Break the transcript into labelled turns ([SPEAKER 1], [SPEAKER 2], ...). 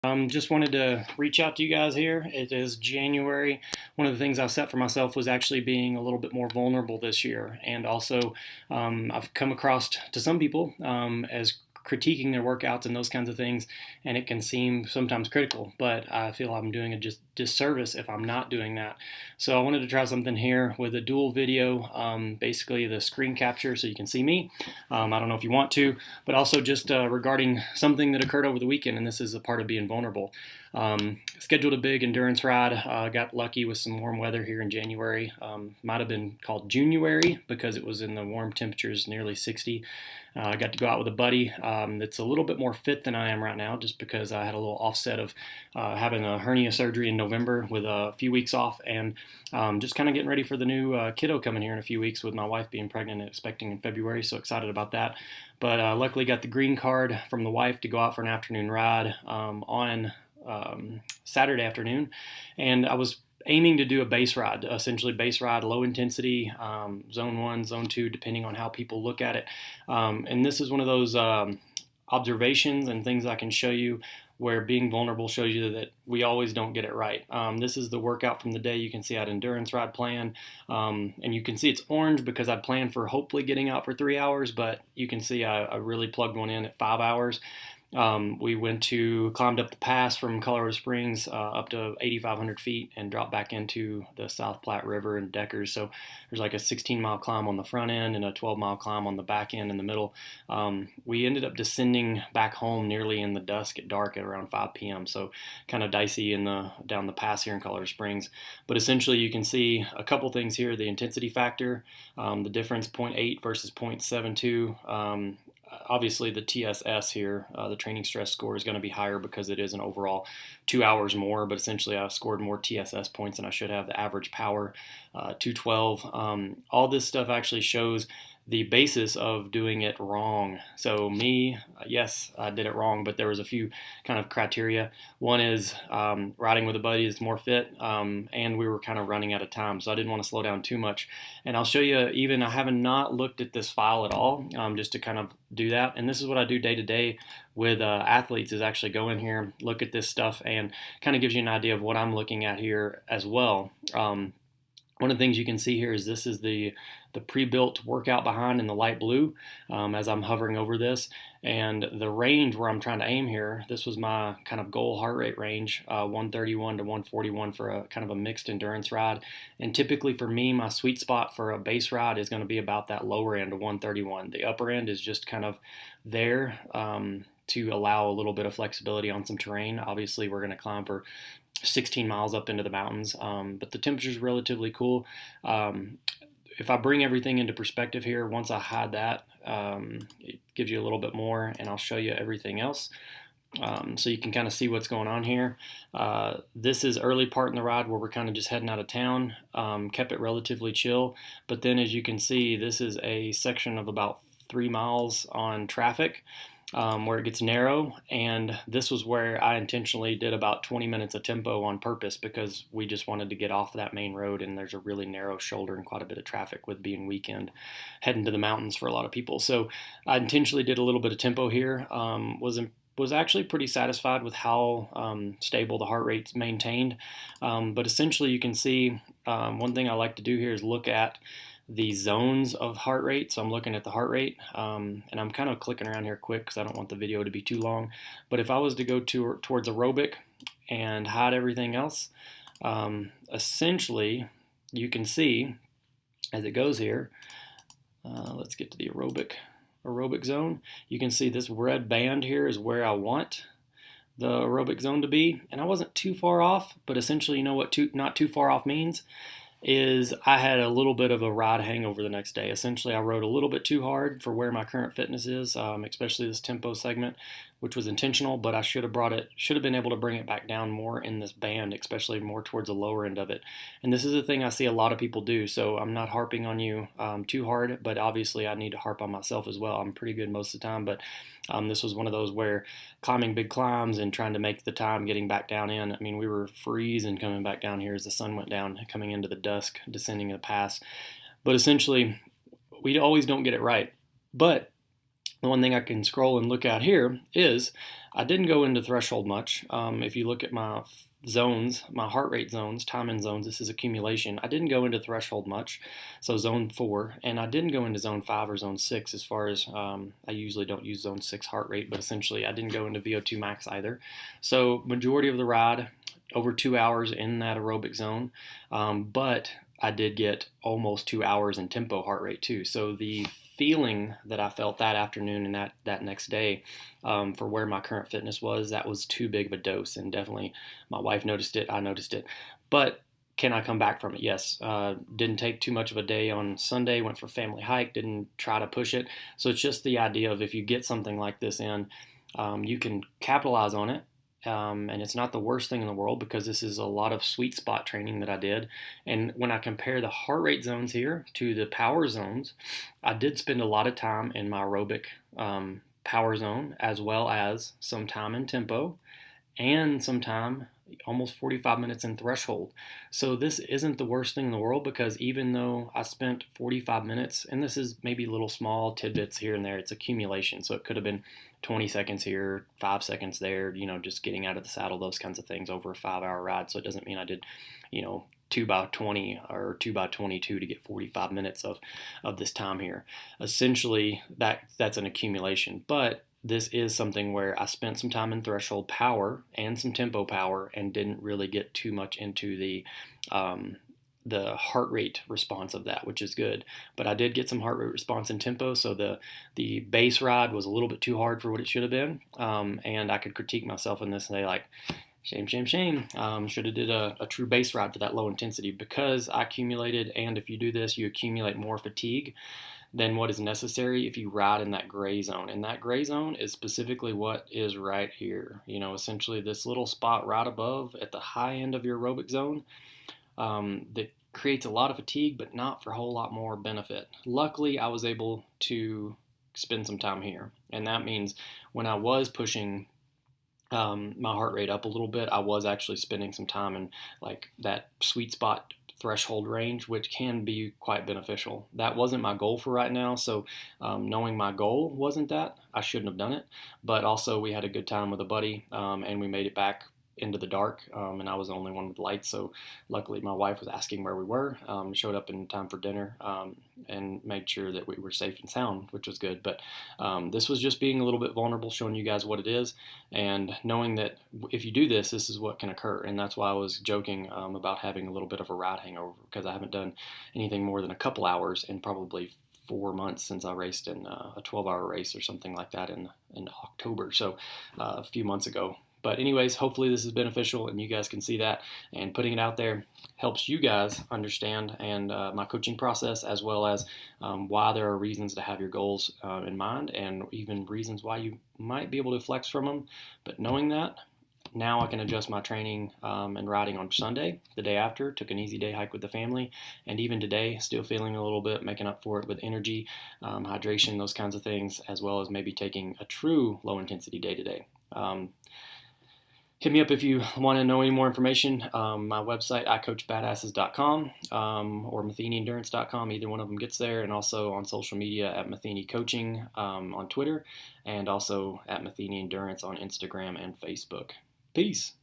[SPEAKER 1] Just wanted to reach out to you guys here. It is January. One of the things I set for myself was actually being a little bit more vulnerable this year. And also, I've come across to some people as critiquing their workouts and those kinds of things, and it can seem sometimes critical, but I feel I'm doing a disservice if I'm not doing that. So I wanted to try something here with a dual video, basically the screen capture so you can see me. I don't know if you want to, but also just regarding something that occurred over the weekend, and this is a part of being vulnerable. Scheduled a big endurance ride, got lucky with some warm weather here in January. Might have been called January because it was in the warm temperatures, nearly 60. I got to go out with a buddy that's a little bit more fit than I am right now, just because I had a little offset of having a hernia surgery in November with a few weeks off, and just kind of getting ready for the new kiddo coming here in a few weeks with my wife being pregnant and expecting in February, so excited about that. But luckily got the green card from the wife to go out for an afternoon ride on Saturday afternoon, and I was aiming to do a base ride, essentially base ride, low intensity, zone 1, zone 2, depending on how people look at it. And this is one of those observations and things I can show you where being vulnerable shows you that we always don't get it right. This is the workout from the day. You can see I had endurance ride plan, and you can see it's orange because I planned for hopefully getting out for 3 hours, but you can see I really plugged one in at 5 hours. We climbed up the pass from Colorado Springs up to 8,500 feet and dropped back into the South Platte River and Deckers. So there's like a 16-mile climb on the front end and a 12-mile climb on the back end in the middle. We ended up descending back home nearly in the dusk at dark at around 5 p.m. So kind of dicey down the pass here in Colorado Springs. But essentially you can see a couple things here. The intensity factor, the difference 0.8 versus 0.72. Obviously the TSS here, the training stress score, is going to be higher because it is an overall 2 hours more, but essentially I scored more TSS points than I should have. The average power, 212. All this stuff actually shows the basis of doing it wrong. So me, yes, I did it wrong, but there was a few kind of criteria. One is riding with a buddy is more fit, and we were kind of running out of time, so I didn't want to slow down too much. And I'll show you, even I haven't not looked at this file at all, just to kind of do that. And this is what I do day to day with athletes, is actually go in here, look at this stuff, and kind of gives you an idea of what I'm looking at here as well. One of the things you can see here is this is the pre-built workout behind in the light blue as I'm hovering over this. And the range where I'm trying to aim here, this was my kind of goal heart rate range, 131 to 141 for a kind of a mixed endurance ride. And typically for me, my sweet spot for a base ride is going to be about that lower end of 131. The upper end is just kind of there to allow a little bit of flexibility on some terrain. Obviously, we're going to climb for 16 miles up into the mountains, but the temperature is relatively cool. If I bring everything into perspective here, once I hide that, it gives you a little bit more, and I'll show you everything else. So you can kind of see what's going on here. This is early part in the ride where we're kind of just heading out of town, kept it relatively chill. But then as you can see, this is a section of about 3 miles on traffic. Where it gets narrow, and this was where I intentionally did about 20 minutes of tempo on purpose because we just wanted to get off that main road, and there's a really narrow shoulder and quite a bit of traffic with being weekend heading to the mountains for a lot of people. So I intentionally did a little bit of tempo here. Was actually pretty satisfied with how stable the heart rate's maintained. But essentially you can see one thing I like to do here is look at the zones of heart rate. So I'm looking at the heart rate, and I'm kind of clicking around here quick because I don't want the video to be too long. But if I was to go towards aerobic and hide everything else, essentially you can see as it goes here, let's get to the aerobic zone. You can see this red band here is where I want the aerobic zone to be, and I wasn't too far off. But essentially, you know what not too far off means? Is I had a little bit of a ride hangover the next day. Essentially, I rode a little bit too hard for where my current fitness is, especially this tempo segment, which was intentional, but I should have been able to bring it back down more in this band, especially more towards the lower end of it. And this is a thing I see a lot of people do, so I'm not harping on you too hard, but obviously I need to harp on myself as well. I'm pretty good most of the time, but this was one of those where climbing big climbs and trying to make the time getting back down in. I mean, we were freezing coming back down here as the sun went down, coming into the dusk, descending the pass. But essentially, we always don't get it right. But The one thing I can scroll and look at here is I didn't go into threshold much. If you look at my zones, my heart rate zones, time in zones, this is accumulation. I didn't go into threshold much, so zone 4, and I didn't go into zone 5 or zone 6 as far as I usually don't use zone 6 heart rate, but essentially I didn't go into VO2 max either. So majority of the ride, over 2 hours in that aerobic zone, but I did get almost 2 hours in tempo heart rate too. So the feeling that I felt that afternoon and that next day for where my current fitness was, that was too big of a dose. And definitely my wife noticed it, I noticed it. But can I come back from it? Yes. Didn't take too much of a day on Sunday, went for a family hike, didn't try to push it. So it's just the idea of if you get something like this in, you can capitalize on it. And it's not the worst thing in the world because this is a lot of sweet spot training that I did. And when I compare the heart rate zones here to the power zones, I did spend a lot of time in my aerobic power zone as well as some time in tempo and some time, almost 45 minutes in threshold. So this isn't the worst thing in the world because even though I spent 45 minutes, and this is maybe little small tidbits here and there, it's accumulation. So it could have been 20 seconds here, 5 seconds there, just getting out of the saddle, those kinds of things over a 5-hour ride. So it doesn't mean I did, 2 by 20 or 2 by 22 to get 45 minutes of this time here. Essentially, that's an accumulation. But this is something where I spent some time in threshold power and some tempo power and didn't really get too much into the heart rate response of that, which is good. But I did get some heart rate response in tempo, so the base ride was a little bit too hard for what it should have been. And I could critique myself in this and say, like, shame, shame, shame. Should have did a true base ride for that low intensity because I accumulated, and if you do this, you accumulate more fatigue than what is necessary if you ride in that gray zone. And that gray zone is specifically what is right here. Essentially this little spot right above at the high end of your aerobic zone that creates a lot of fatigue, but not for a whole lot more benefit. Luckily, I was able to spend some time here. And that means when I was pushing my heart rate up a little bit, I was actually spending some time in like that sweet spot threshold range, which can be quite beneficial. That wasn't my goal for right now, so knowing my goal wasn't that, I shouldn't have done it. But also we had a good time with a buddy, and we made it back into the dark, and I was the only one with lights, so luckily my wife was asking where we were, showed up in time for dinner, and made sure that we were safe and sound, which was good. But this was just being a little bit vulnerable, showing you guys what it is, and knowing that if you do this, this is what can occur. And that's why I was joking about having a little bit of a ride hangover, because I haven't done anything more than a couple hours in probably 4 months since I raced in a 12-hour race or something like that in October, so a few months ago. But anyways, hopefully this is beneficial and you guys can see that, and putting it out there helps you guys understand and my coaching process, as well as why there are reasons to have your goals in mind, and even reasons why you might be able to flex from them. But knowing that, now I can adjust my training and riding on Sunday, the day after, took an easy day hike with the family, and even today, still feeling a little bit, making up for it with energy, hydration, those kinds of things, as well as maybe taking a true low intensity day today. Hit me up if you want to know any more information. My website, icoachbadasses.com or mathenyendurance.com. Either one of them gets there. And also on social media at Matheny Coaching on Twitter, and also at Matheny Endurance on Instagram and Facebook. Peace.